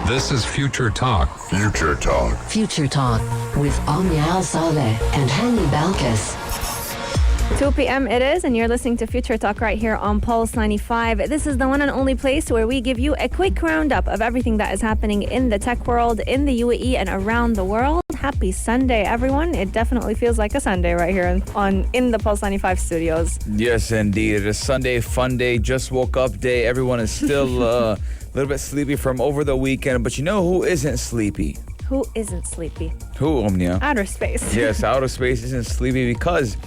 This is Future Talk. Future Talk. Future Talk with Omnia Al Saleh and Hani Balkis. 2 p.m. it is, and you're listening to Future Talk right here on Pulse 95. This is the one and only place where we give you a quick roundup of everything that is happening in the tech world, in the UAE, and around the world. Happy Sunday, everyone. It definitely feels like a Sunday right here in the Pulse 95 studios. Yes, indeed. It is Sunday, fun day, just woke up day. Everyone is still a little bit sleepy from over the weekend, but you know who isn't sleepy? Who isn't sleepy? Who, Omnia? Outer space. Yes, outer space isn't sleepy because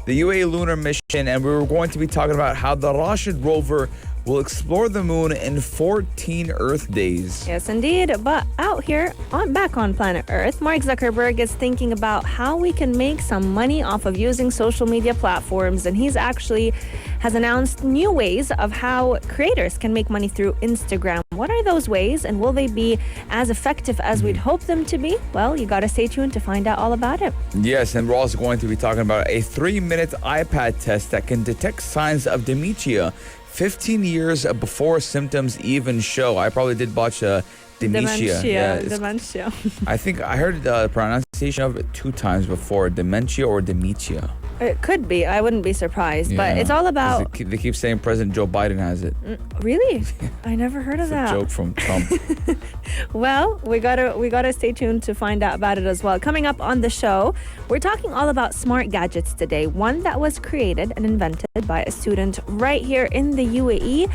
the UAE Lunar mission, and we were going to be talking about how the Rashid rover will explore the moon in 14 Earth days. Yes, indeed. But out here, back on planet Earth, Mark Zuckerberg is thinking about how we can make some money off of using social media platforms. And he's actually has announced new ways of how creators can make money through Instagram. What are those ways, and will they be as effective as we'd hope them to be? Well, you got to stay tuned to find out all about it. Yes, and we're also going to be talking about a 3-minute iPad test that can detect signs of dementia 15 years before symptoms even show. I probably did watch Dementia. Dementia. I think I heard the pronunciation of it 2 times before, Dementia or Dementia. It could be. I wouldn't be surprised. Yeah. But it's all about... They keep saying President Joe Biden has it. Really? I never heard of that. It's a joke from Trump. Well, we gotta stay tuned to find out about it as well. Coming up on the show, we're talking all about smart gadgets today. One that was created and invented by a student right here in the UAE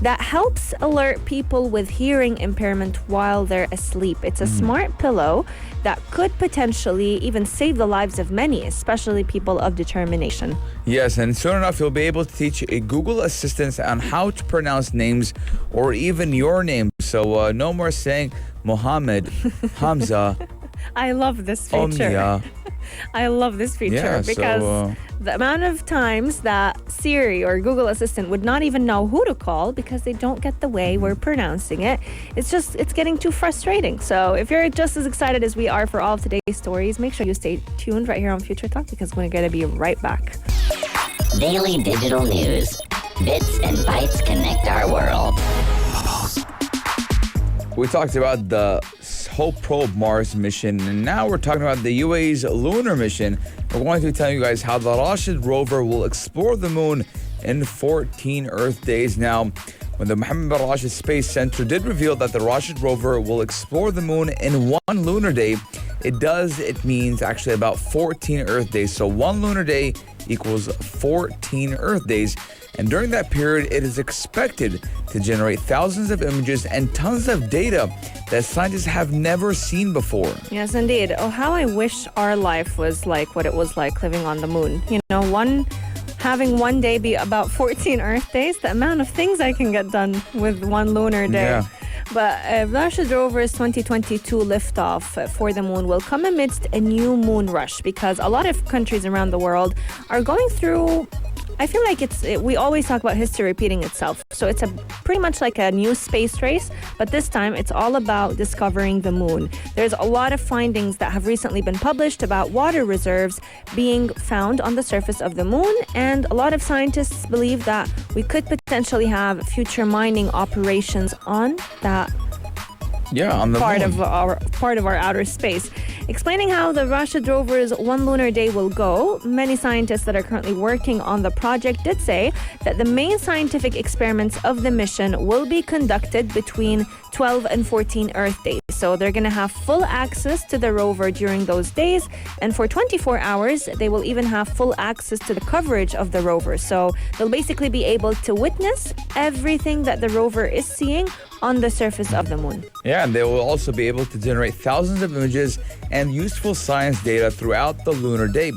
that helps alert people with hearing impairment while they're asleep. It's a smart pillow that could potentially even save the lives of many, especially people of determination. Yes, and soon enough, you'll be able to teach a Google Assistant on how to pronounce names or even your name. So no more saying Mohammed, Hamza, I love this feature. Omnia. I love this feature Yeah, because the amount of times that Siri or Google Assistant would not even know who to call because they don't get the way we're pronouncing it. It's getting too frustrating. So if you're just as excited as we are for all of today's stories, make sure you stay tuned right here on Future Talk because we're going to be right back. Daily digital news. Bits and bytes connect our world. We talked about the Hope Probe Mars mission, and now we're talking about the UAE's lunar mission. We're going to be telling you guys how the Rashid rover will explore the moon in 14 Earth days. Now, when the Mohammed bin Rashid Space Center did reveal that the Rashid rover will explore the moon in 1 lunar day, it means actually about 14 Earth days. So 1 lunar day equals 14 Earth days. And during that period, it is expected to generate thousands of images and tons of data that scientists have never seen before. Yes, indeed. Oh, how I wish our life was like what it was like living on the moon. You know, having one day be about 14 Earth days, the amount of things I can get done with 1 lunar day. Yeah. But Rashid rover's 2022 liftoff for the moon will come amidst a new moon rush because a lot of countries around the world are going through... I feel like we always talk about history repeating itself. So it's pretty much like a new space race, but this time it's all about discovering the moon. There's a lot of findings that have recently been published about water reserves being found on the surface of the moon, and a lot of scientists believe that we could potentially have future mining operations on that on the part moon. of our outer space. Explaining how the Rashid rover's 1 lunar day will go, many scientists that are currently working on the project did say that the main scientific experiments of the mission will be conducted between 12 and 14 Earth days. So they're going to have full access to the rover during those days, and for 24 hours, they will even have full access to the coverage of the rover. So they'll basically be able to witness everything that the rover is seeing on the surface of the moon. Yeah, and they will also be able to generate thousands of images and useful science data throughout the lunar day.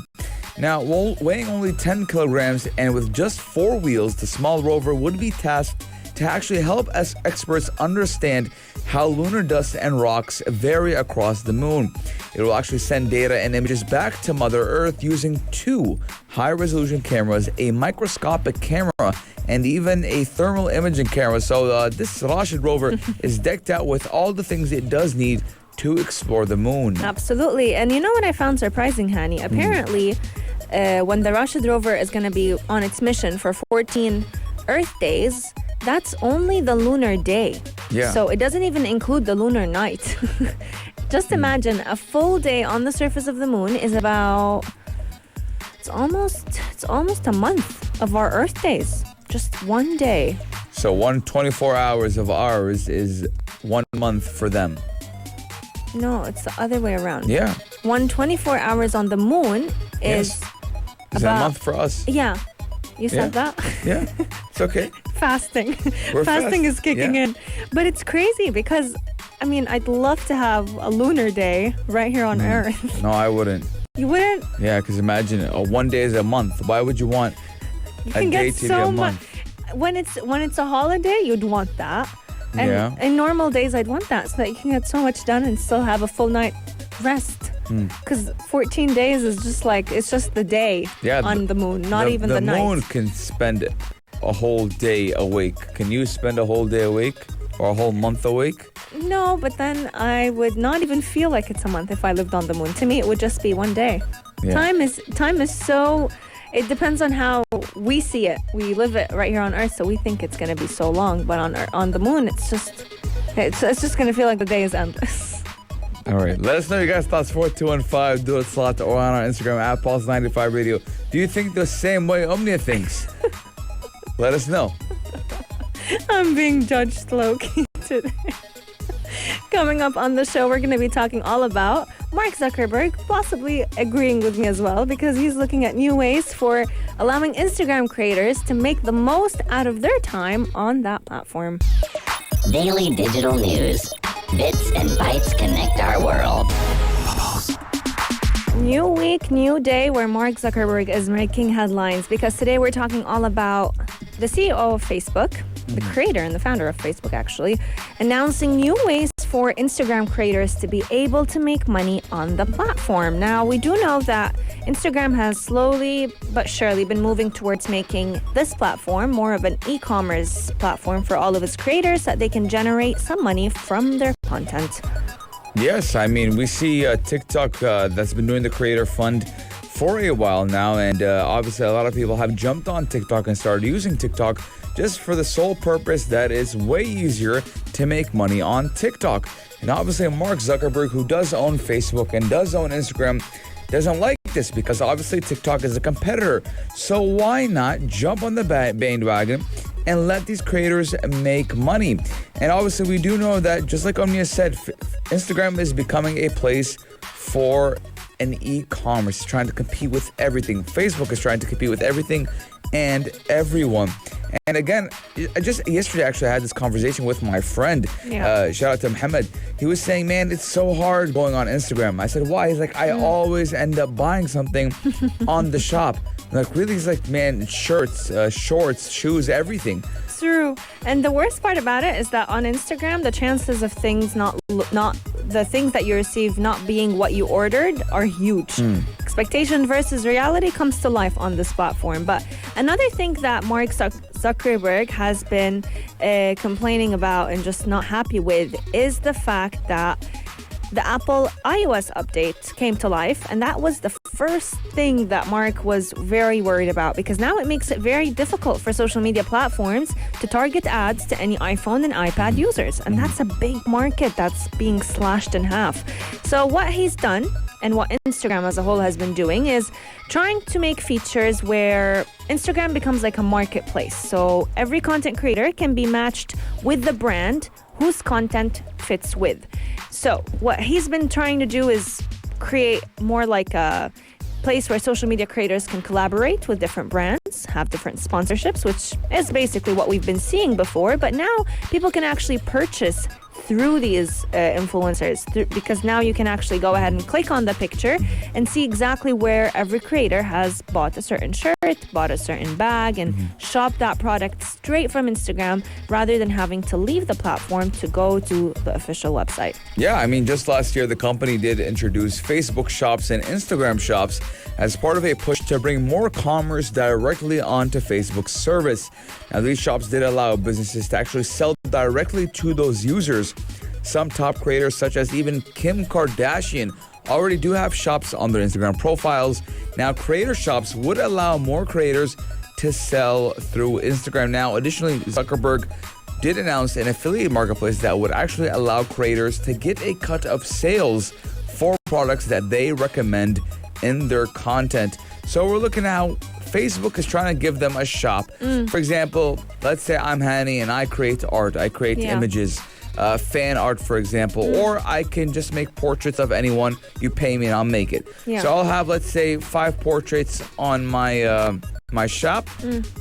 Now, weighing only 10 kilograms and with just 4 wheels, the small rover would be tasked to actually help us experts understand how lunar dust and rocks vary across the moon. It will actually send data and images back to Mother Earth using 2 high-resolution cameras, a microscopic camera, and even a thermal imaging camera. So this Rashid rover is decked out with all the things it does need to explore the moon. Absolutely. And you know what I found surprising, Hani? Apparently, when the Rashid rover is going to be on its mission for 14 Earth days, that's only the lunar day. Yeah. So it doesn't even include the lunar night. Just imagine a full day on the surface of the moon is about it's almost a month of our Earth days. Just one day. So 124 hours of ours is 1 month for them. No, it's the other way around. Yeah. 124 hours on the moon is Is about a month for us? Yeah. You said that? Yeah. It's okay. Fasting. We're Fasting is fasting, kicking yeah. in. But it's crazy because, I mean, I'd love to have a lunar day right here on Earth. No, I wouldn't. You wouldn't? Yeah, because imagine 1 day is a month. Why would you want You a can day get to be so a much. month? When it's a holiday, you'd want that. And Yeah. in normal days, I'd want that so that you can get so much done and still have a full night rest. Because 14 days is just like, it's just the day Yeah, on the moon, not even the night. The moon can spend a whole day awake. Can you spend a whole day awake or a whole month awake? No, but then I would not even feel like it's a month if I lived on the moon. To me, it would just be one day. Yeah. Time is so. It depends on how we see it. We live it right here on Earth, so we think it's gonna be so long. But on the moon, it's just gonna feel like the day is endless. All right. Let us know your guys' thoughts. 4215. Do it slot or on our Instagram at Pulse95 Radio. Do you think the same way Omnia thinks? Let us know. I'm being judged low-key today. Coming up on the show, we're going to be talking all about Mark Zuckerberg possibly agreeing with me as well because he's looking at new ways for allowing Instagram creators to make the most out of their time on that platform. Daily digital news. Bits and bytes connect our world. New week, new day where Mark Zuckerberg is making headlines because today we're talking all about the CEO of Facebook, the creator and the founder of Facebook actually, announcing new ways for Instagram creators to be able to make money on the platform. Now, we do know that Instagram has slowly but surely been moving towards making this platform more of an e-commerce platform for all of its creators so that they can generate some money from their content. Yes, I mean, we see TikTok that's been doing the Creator Fund for a while now, and obviously a lot of people have jumped on TikTok and started using TikTok just for the sole purpose that it's way easier to make money on TikTok. And obviously Mark Zuckerberg, who does own Facebook and does own Instagram, doesn't like this because obviously TikTok is a competitor. So why not jump on the bandwagon and let these creators make money? And obviously we do know that, just like Omnia said, Instagram is becoming a place for an e-commerce, trying to compete with everything. Facebook is trying to compete with everything and everyone. And again, just yesterday actually I had this conversation with my friend. Shout out to Mohammed. He was saying, man, it's so hard going on Instagram. I said, why? He's like, I always end up buying something on the shop. I'm like, really? He's like, man, shirts, shorts, shoes, everything. True. And the worst part about it is that on Instagram, the chances of things not the things that you receive not being what you ordered are huge. Expectation versus reality comes to life on this platform. But another thing that Mark Zuckerberg has been complaining about and just not happy with is the fact that the Apple iOS update came to life, and that was the first thing that Mark was very worried about because now it makes it very difficult for social media platforms to target ads to any iPhone and iPad users, and that's a big market that's being slashed in half. So what he's done and what Instagram as a whole has been doing is trying to make features where Instagram becomes like a marketplace. So every content creator can be matched with the brand whose content fits with. So what he's been trying to do is create more like a place where social media creators can collaborate with different brands, have different sponsorships, which is basically what we've been seeing before. But now people can actually purchase through these influencers because now you can actually go ahead and click on the picture and see exactly where every creator has bought a certain shirt, bought a certain bag, and shop that product straight from Instagram rather than having to leave the platform to go to the official website. Yeah, I mean, just last year, the company did introduce Facebook shops and Instagram shops as part of a push to bring more commerce directly onto Facebook's service. Now, these shops did allow businesses to actually sell directly to those users. Some top creators, such as even Kim Kardashian, already do have shops on their Instagram profiles. Now, creator shops would allow more creators to sell through Instagram. Now, additionally, Zuckerberg did announce an affiliate marketplace that would actually allow creators to get a cut of sales for products that they recommend in their content. So we're looking at how Facebook is trying to give them a shop. For example, let's say I'm Hani and I create art, I create images, fan art, for example, or I can just make portraits of anyone. You pay me and I'll make it. So I'll have, let's say, 5 portraits on my my shop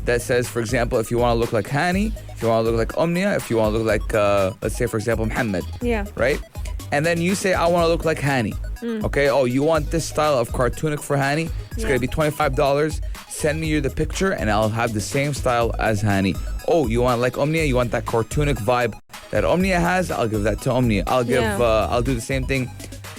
that says, for example, if you want to look like Hani, if you want to look like Omnia, if you want to look like, let's say, for example, Muhammad. Right? And then you say, I want to look like Hani. Okay? Oh, you want this style of cartoonic for Hani? It's going to be $25. Send me the picture and I'll have the same style as Hani. Oh, you want like Omnia? You want that cartoonic vibe that Omnia has? I'll give that to Omnia. I'll do the same thing,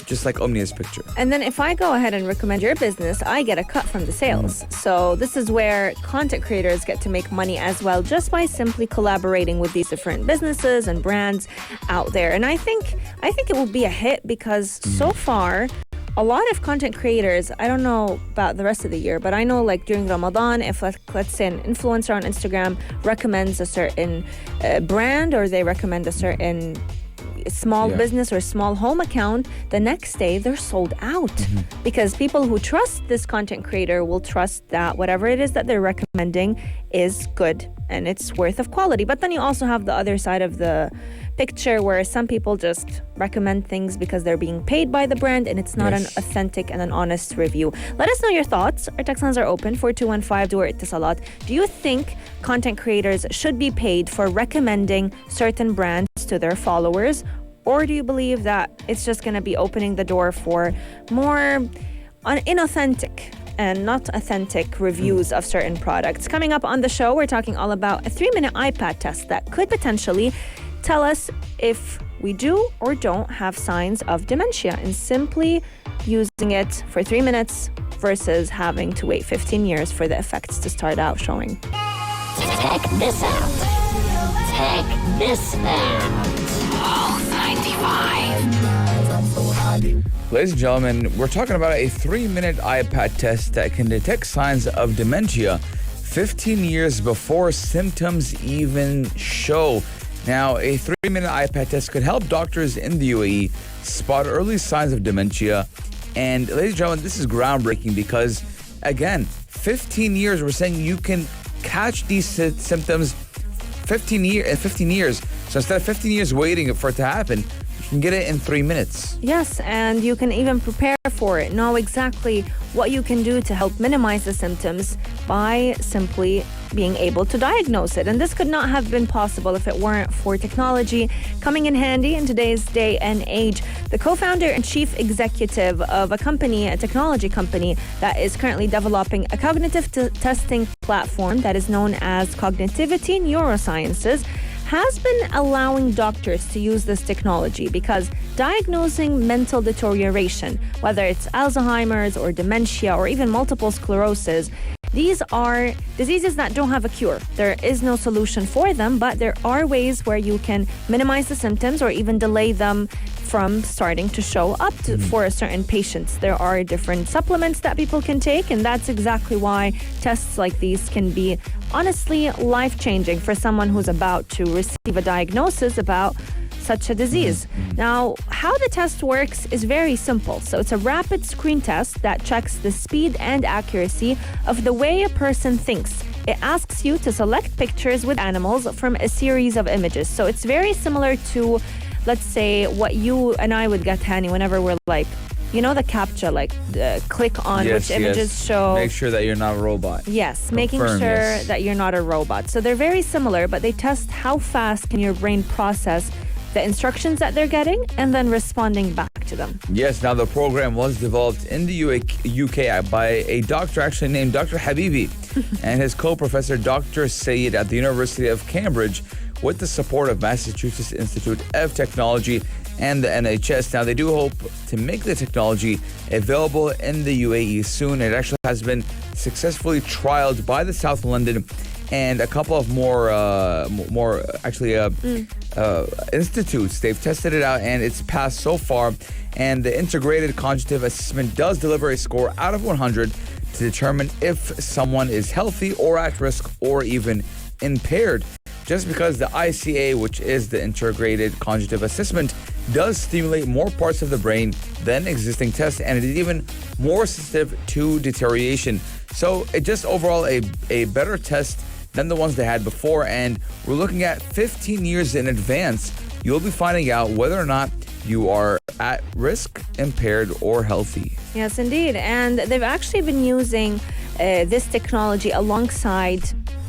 just like Omnia's picture. And then if I go ahead and recommend your business, I get a cut from the sales. So this is where content creators get to make money as well, just by simply collaborating with these different businesses and brands out there. And I think it will be a hit because so far, a lot of content creators, I don't know about the rest of the year, but I know like during Ramadan, if let's say an influencer on Instagram recommends a certain brand, or they recommend a certain small business or small home account, the next day they're sold out because people who trust this content creator will trust that whatever it is that they're recommending is good and it's worth of quality. But then you also have the other side of the picture where some people just recommend things because they're being paid by the brand and it's not an authentic and an honest review. Let us know your thoughts. Our text lines are open, 4215. Do you think content creators should be paid for recommending certain brands to their followers? Or do you believe that it's just going to be opening the door for more inauthentic and not authentic reviews of certain products? Coming up on the show, we're talking all about a 3-minute iPad test that could potentially tell us if we do or don't have signs of dementia, and simply using it for 3 minutes versus having to wait 15 years for the effects to start out showing. Check this out. Check this out. Oh, 95. Ladies and gentlemen, we're talking about a 3-minute iPad test that can detect signs of dementia 15 years before symptoms even show. Now, a 3-minute iPad test could help doctors in the UAE spot early signs of dementia. And ladies and gentlemen, this is groundbreaking because, again, 15 years, we're saying you can catch these symptoms 15 years. So instead of 15 years waiting for it to happen, you can get it in 3 minutes. Yes, and you can even prepare for it, know exactly what you can do to help minimize the symptoms by simply being able to diagnose it. And this could not have been possible if it weren't for technology coming in handy in today's day and age. The co-founder and chief executive of a technology company that is currently developing a cognitive testing platform that is known as Cognitivity Neurosciences, has been allowing doctors to use this technology because diagnosing mental deterioration, whether it's Alzheimer's or dementia or even multiple sclerosis, these are diseases that don't have a cure. There is no solution for them, but there are ways where you can minimize the symptoms or even delay them from starting to show up for a certain patients. There are different supplements that people can take, and that's exactly why tests like these can be honestly life-changing for someone who's about to receive a diagnosis about such a disease. Now, how the test works is very simple. So it's a rapid screen test that checks the speed and accuracy of the way a person thinks. It asks you to select pictures with animals from a series of images. So it's very similar to, let's say, what you and I would get, Hani, whenever we're like, you know, the CAPTCHA, like click on which images show. Make sure that you're not a robot. Yes, making sure that you're not a robot. So they're very similar, but they test how fast can your brain process the instructions that they're getting and then responding back to them. Yes, now the program was developed in the UK by a doctor actually named Dr. Habibi and his co-professor Dr. Sayed at the University of Cambridge with the support of Massachusetts Institute of Technology and the NHS. Now, they do hope to make the technology available in the UAE soon. It actually has been successfully trialed by the South London and a couple of more institutes. They've tested it out and it's passed so far. And the integrated cognitive assessment does deliver a score out of 100 to to determine if someone is healthy or at risk or even impaired. Just because the ICA, which is the Integrated Cognitive Assessment, does stimulate more parts of the brain than existing tests, and it is even more sensitive to deterioration. So it's just overall a better test than the ones they had before, and we're looking at 15 years in advance. You'll be finding out whether or not you are at risk, impaired, or healthy. Yes, indeed. And they've actually been using this technology alongside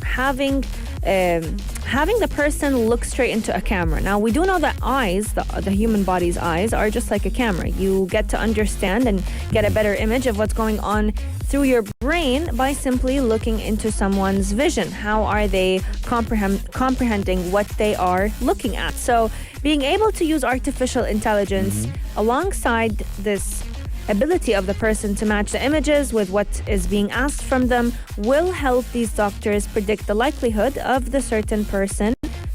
having the person look straight into a camera. Now, we do know that eyes, the human body's eyes, are just like a camera. You get to understand and get a better image of what's going on through your brain by simply looking into someone's vision. How are they comprehending what they are looking at? So being able to use artificial intelligence alongside this ability of the person to match the images with what is being asked from them will help these doctors predict the likelihood of the certain person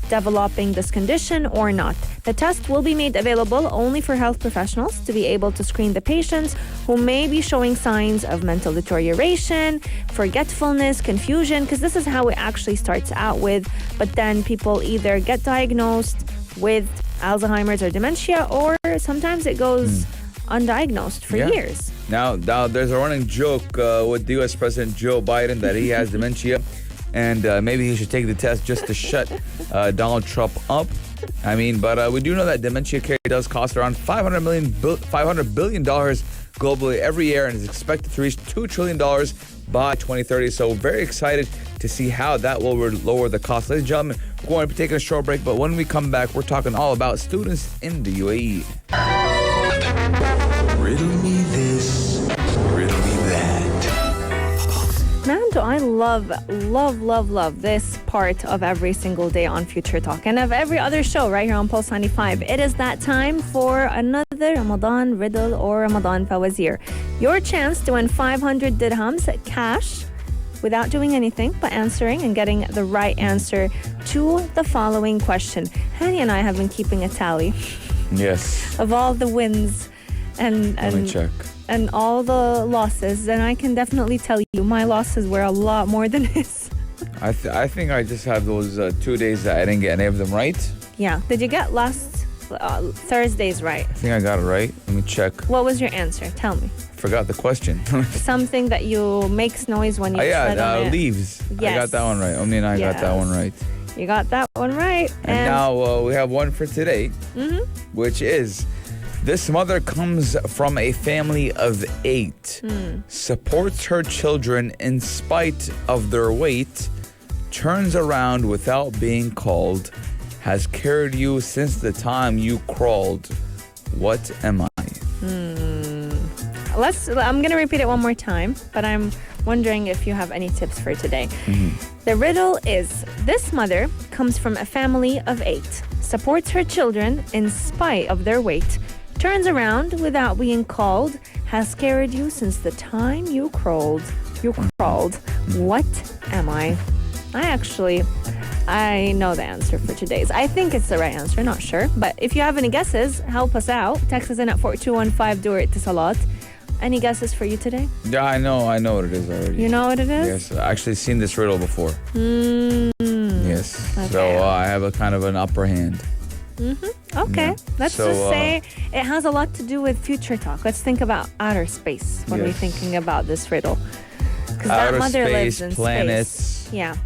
developing this condition or not. The test will be made available only for health professionals to be able to screen the patients who may be showing signs of mental deterioration, forgetfulness, confusion, because this is how it actually starts out with. But then people either get diagnosed with Alzheimer's or dementia, or sometimes it goes undiagnosed for years. Now, there's a running joke with the U.S. President Joe Biden that he has dementia, and maybe he should take the test just to shut Donald Trump up. I mean, but we do know that dementia care does cost around $500 billion globally every year, and is expected to reach $2 trillion by 2030. So very excited to see how that will lower the cost. Ladies and gentlemen, we're going to be taking a short break, but when we come back, we're talking all about students in the UAE. Riddle me this, riddle me that. Man, do I love this part of every single day on Future Talk and of every other show right here on Pulse 95. It is that time for another Ramadan Riddle or Ramadan Fawazir. Your chance to win 500 dirhams cash without doing anything but answering and getting the right answer to the following question. Hani and I have been keeping a tally Yes. of all the wins and Let me check. and all the losses, and I can definitely tell you my losses were a lot more than his. I think I just have those 2 days that I didn't get any of them right. Yeah. Did you get last Thursday's right? I think I got it right. Let me check. What was your answer? Tell me. Forgot the question. Something that you makes noise when you tread on it. Leaves. I Yes. got that one right. I mean, I got that one right. You got that one right. And now we have one for today, which is, this mother comes from a family of 8, supports her children in spite of their weight, turns around without being called, has carried you since the time you crawled. What am I? I'm going to repeat it one more time, but I'm wondering if you have any tips for today. The riddle is, this mother comes from a family of 8, supports her children in spite of their weight, turns around without being called, has carried you since the time you crawled. What am I? I know the answer for today's. I think it's the right answer, not sure. But if you have any guesses, help us out. Text us in at 4215 Durit Tisalat. Any guesses for you today? Yeah, I know what it is already. You know what it is? Yes, I actually seen this riddle before. Yes. Okay. So I have a kind of an upper hand. Okay. Yeah. Let's So, just say it has a lot to do with future talk. Let's think about outer space when we're Yes. thinking about this riddle. Because that Outer mother lives space, in planets. space. Yeah.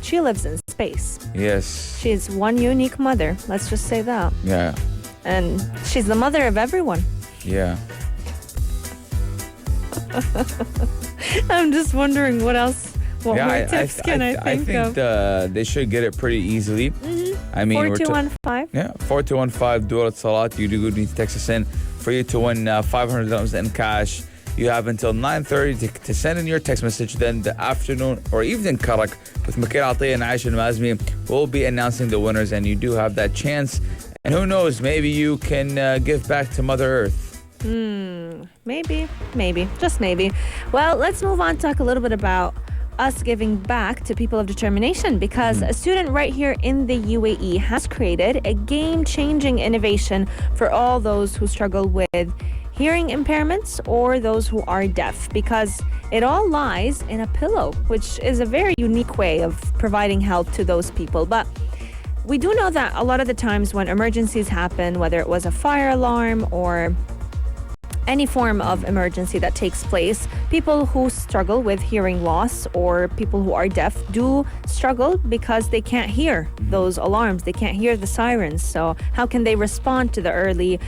She lives in space. Yes. She's one unique mother. Let's just say that. Yeah. And she's the mother of everyone. Yeah. I'm just wondering what else. What more tips can I think of? They should get it pretty easily. I mean, 4215. 4215 Durat Salat. You do need to text us in for you to win $500 in cash. You have until 9:30 to send in your text message. Then the afternoon or evening karak with Makir Atiyah and Aisha Mazmi will be announcing the winners, and you do have that chance. And who knows, maybe you can give back to Mother Earth. Maybe, just maybe. Well, let's move on to talk a little bit about us giving back to people of determination, because a student right here in the UAE has created a game-changing innovation for all those who struggle with hearing impairments or those who are deaf, because it all lies in a pillow, which is a very unique way of providing help to those people. But we do know that a lot of the times when emergencies happen, whether it was a fire alarm or any form of emergency that takes place, people who struggle with hearing loss or people who are deaf do struggle because they can't hear those alarms. They can't hear the sirens. So how can they respond to the early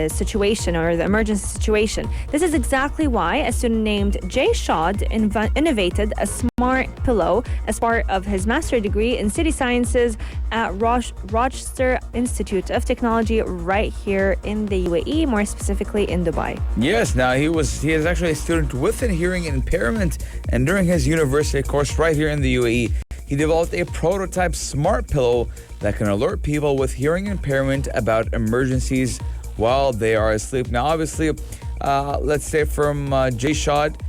situation or the emergency situation? This is exactly why a student named Jay Shad innovated a smart pillow as part of his master's degree in city sciences at Rochester Institute of Technology right here in the UAE, more specifically in Dubai. Yes, now he is actually a student with a hearing impairment, and during his university course right here in the UAE, he developed a prototype smart pillow that can alert people with hearing impairment about emergencies while they are asleep. Now, obviously, let's say from Jay Shad,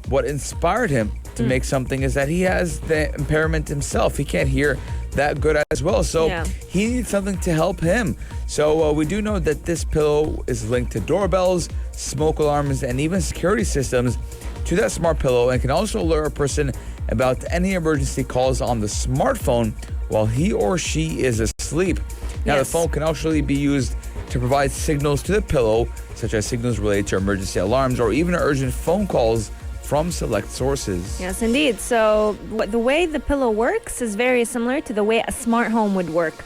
what inspired him to make something is that he has the impairment himself. He can't hear that good as well. So he needs something to help him. So we do know that this pillow is linked to doorbells, smoke alarms, and even security systems to that smart pillow, and can also alert a person about any emergency calls on the smartphone while he or she is asleep. Now, the phone can actually be used to provide signals to the pillow, such as signals related to emergency alarms or even urgent phone calls from select sources. Yes, indeed. So the way the pillow works is very similar to the way a smart home would work.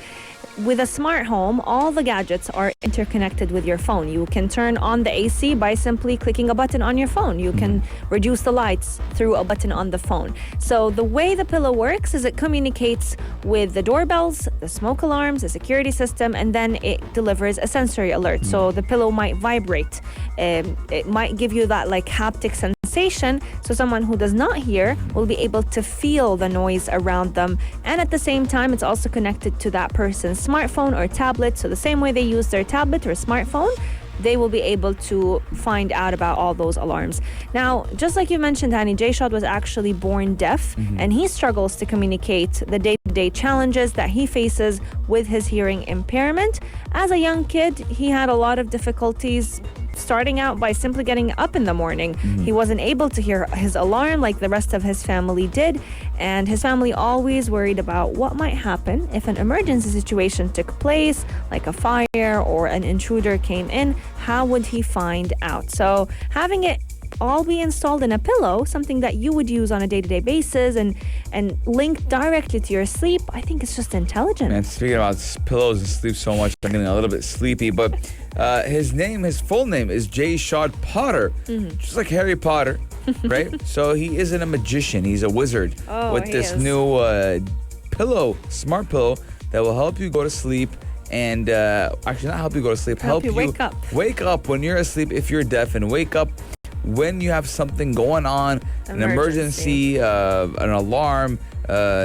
With a smart home, all the gadgets are interconnected with your phone. You can turn on the AC by simply clicking a button on your phone. You can reduce the lights through a button on the phone. So the way the pillow works is it communicates with the doorbells, the smoke alarms, the security system, and then it delivers a sensory alert. So the pillow might vibrate. It might give you that like haptic sensation, so someone who does not hear will be able to feel the noise around them, and at the same time it's also connected to that person's smartphone or tablet. So the same way they use their tablet or smartphone, they will be able to find out about all those alarms. Now, just like you mentioned, Hani, Jay Shad was actually born deaf, and he struggles to communicate the day-to-day challenges that he faces with his hearing impairment. As a young kid, he had a lot of difficulties starting out by simply getting up in the morning. He wasn't able to hear his alarm like the rest of his family did, and his family always worried about what might happen if an emergency situation took place, like a fire or an intruder came in. How would he find out? So having it all be installed in a pillow, something that you would use on a day-to-day basis and linked directly to your sleep, I think it's just intelligent. And speaking about pillows and sleep so much, I'm getting a little bit sleepy, but his full name is Jay Shad Potter, just like Harry Potter, right? So he isn't a magician, he's a wizard with this new smart pillow that will help you go to sleep. And actually not help you go to sleep, help you wake up. Wake up when you're asleep if you're deaf, and wake up when you have something going on, an emergency, an alarm,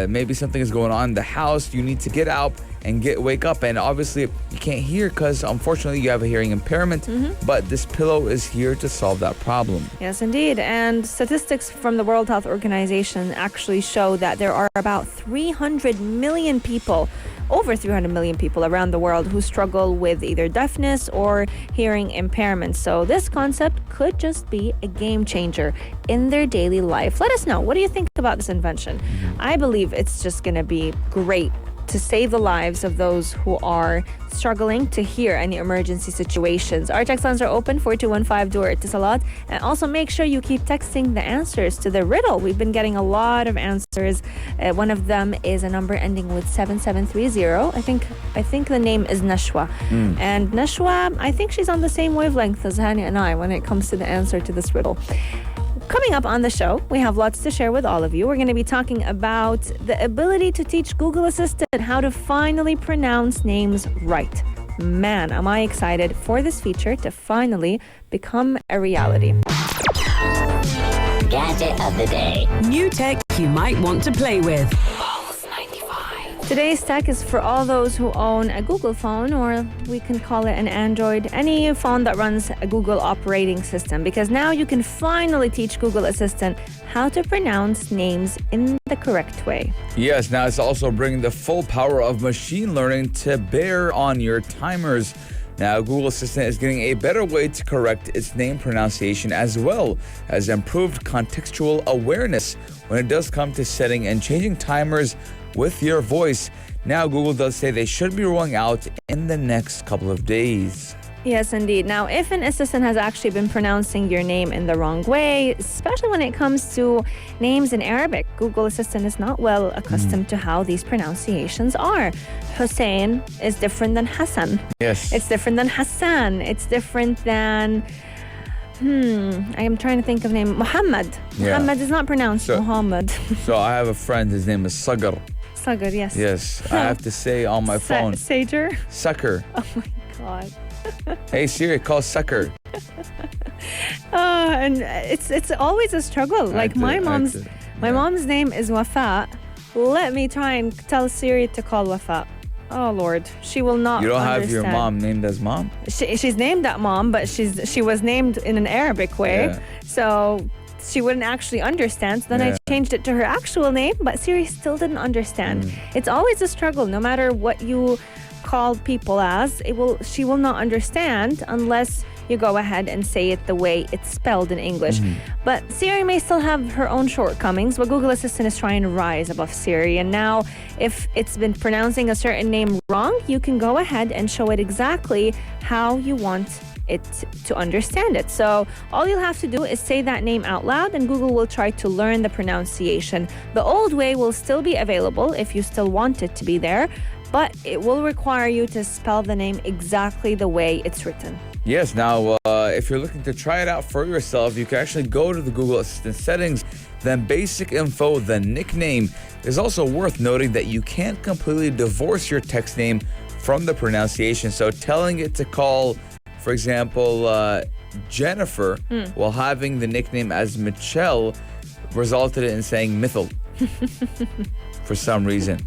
maybe something is going on in the house, you need to get out and wake up. And obviously you can't hear because unfortunately you have a hearing impairment, but this pillow is here to solve that problem. Yes, indeed. And statistics from the World Health Organization actually show that there are about 300 million people, over 300 million people around the world who struggle with either deafness or hearing impairment. So this concept could just be a game changer in their daily life. Let us know. What do you think about this invention? I believe it's just going to be great to save the lives of those who are struggling to hear any emergency situations. Our text lines are open, 4215 Door Itisalat. And also make sure you keep texting the answers to the riddle. We've been getting a lot of answers. One of them is a number ending with 7730. I think the name is Nashwa. And Nashwa, I think she's on the same wavelength as Hani and I when it comes to the answer to this riddle. Coming up on the show, we have lots to share with all of you. We're going to be talking about the ability to teach Google Assistant how to finally pronounce names right. Man, am I excited for this feature to finally become a reality. Gadget of the day. New tech you might want to play with. Today's tech is for all those who own a Google phone, or we can call it an Android, any phone that runs a Google operating system, because now you can finally teach Google Assistant how to pronounce names in the correct way. Yes, now it's also bringing the full power of machine learning to bear on your timers. Now, Google Assistant is getting a better way to correct its name pronunciation as well as improved contextual awareness when it does come to setting and changing timers with your voice. Now, Google does say they should be rolling out in the next couple of days. Yes, indeed. Now, if an assistant has actually been pronouncing your name in the wrong way, especially when it comes to names in Arabic, Google Assistant is not well accustomed to how these pronunciations are. Hussein is different than Hassan. Yes. It's different than Hassan. It's different than... I am trying to think of name. Muhammad. Yeah. Muhammad is not pronounced Muhammad. So I have a friend, his name is Sagar. Sagar, yes. Yes, I have to say on my phone. Sager? Sucker. Oh my God. Hey Siri, call Sucker. And it's always a struggle. Like my mom's name is Wafa. Let me try and tell Siri to call Wafa. Oh Lord, she will not. You don't understand. have your mom named as mom? She's named that mom, but she was named in an Arabic way, Yeah. so she wouldn't actually understand. So then I changed it to her actual name, but Siri still didn't understand. It's always a struggle, no matter what you call people as. She will not understand unless you go ahead and say it the way it's spelled in English. But Siri may still have her own shortcomings, but Google Assistant is trying to rise above Siri. And now, if it's been pronouncing a certain name wrong, you can go ahead and show it exactly how you want it to understand it. So all you'll have to do is say that name out loud, and Google will try to learn the pronunciation. The old way will still be available if you still want it to be there, but it will require you to spell the name exactly the way it's written. Yes, now if you're looking to try it out for yourself, you can actually go to the Google Assistant settings, then basic info, then nickname. It's also worth noting that you can't completely divorce your text name from the pronunciation. So telling it to call, for example, Jennifer, while having the nickname as Michelle, resulted in saying Mithil for some reason.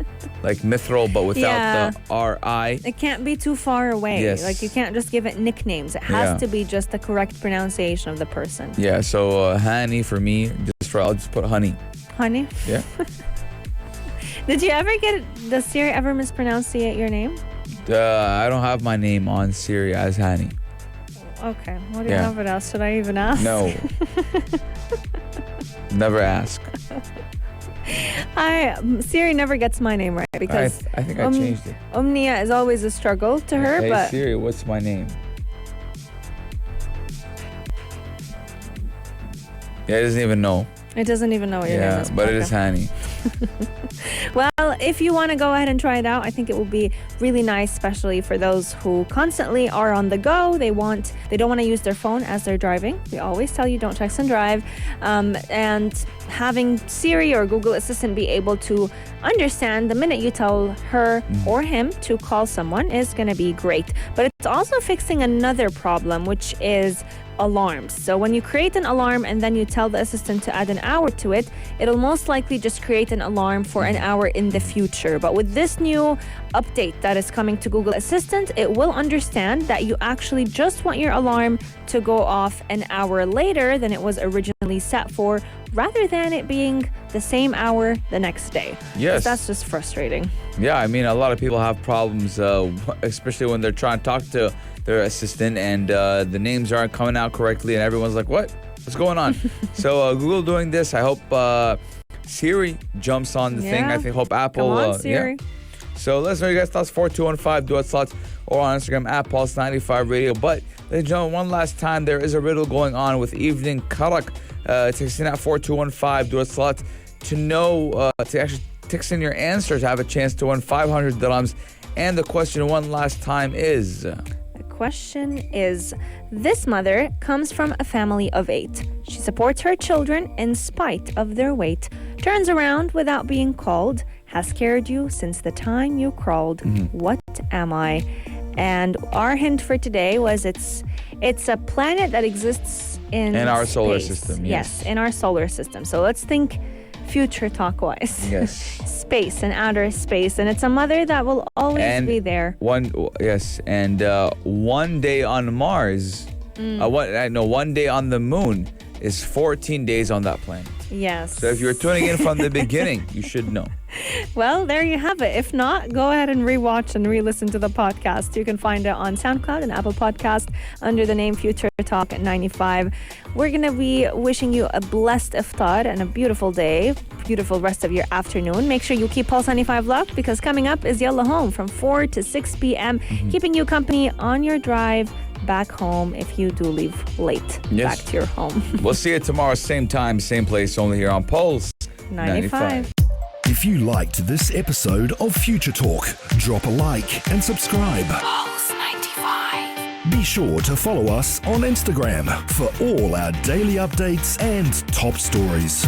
Like Mithril, but without the R-I. It can't be too far away. Yes. Like you can't just give it nicknames. It has to be just the correct pronunciation of the person. Yeah, so honey for me, I'll just put honey. Honey? Yeah. Did you ever does Siri ever mispronounce your name? I don't have my name on Siri as honey. Okay. What do you have it else? Should I even ask? No. Never ask. Siri never gets my name right because I think I changed it. Omnia is always a struggle to her. Hey but Siri, what's my name? Yeah, it doesn't even know. It doesn't even know what your name is. Yeah, but it is honey. Well, if you want to go ahead and try it out, I think it will be really nice, especially for those who constantly are on the go. They don't want to use their phone as they're driving. We always tell you don't text and drive. And having Siri or Google Assistant be able to understand the minute you tell her or him to call someone is going to be great. But it's also fixing another problem, which is alarms. So when you create an alarm and then you tell the assistant to add an hour to it, it'll most likely just create an alarm for an hour in the future. But with this new update that is coming to Google Assistant, it will understand that you actually just want your alarm to go off an hour later than it was originally set for, rather than it being the same hour the next day. Yes. That's just frustrating. Yeah, I mean, a lot of people have problems, especially when they're trying to talk to their assistant and the names aren't coming out correctly and everyone's like, what's going on? So Google doing this. I hope Siri jumps on the thing. I hope Apple. Come on, Siri. So let us know your guys' thoughts. 4215 duet slots or on Instagram at Pulse95 Radio. But ladies and gentlemen, one last time, there is a riddle going on with Evening Karak. Text in at 4215 duet slots to know to actually text in your answer to have a chance to win 500 dirhams. And the question one last time is. Question is, this mother comes from a family of 8. She supports her children in spite of their weight, turns around without being called, has carried you since the time you crawled. What am I? And our hint for today was it's a planet that exists in our solar space. system. Yes, in our solar system. So let's think future talk-wise. Yes. Space and outer space, and it's a mother that will always be there. One day on Mars, one day on the moon is 14 days on that planet. Yes. So if you're tuning in from the beginning, you should know. Well, there you have it. If not, go ahead and rewatch and re-listen to the podcast. You can find it on SoundCloud and Apple Podcast under the name Future Talk 95. We're going to be wishing you a blessed iftar and a beautiful day, beautiful rest of your afternoon. Make sure you keep Pulse 95 locked because coming up is Yalla Home from 4 to 6 p.m., keeping you company on your drive back home if you do leave late back to your home. We'll see you tomorrow, same time, same place, only here on Pulse 95. If you liked this episode of Future Talk, drop a like and subscribe. Pulse 95. Be sure to follow us on Instagram for all our daily updates and top stories.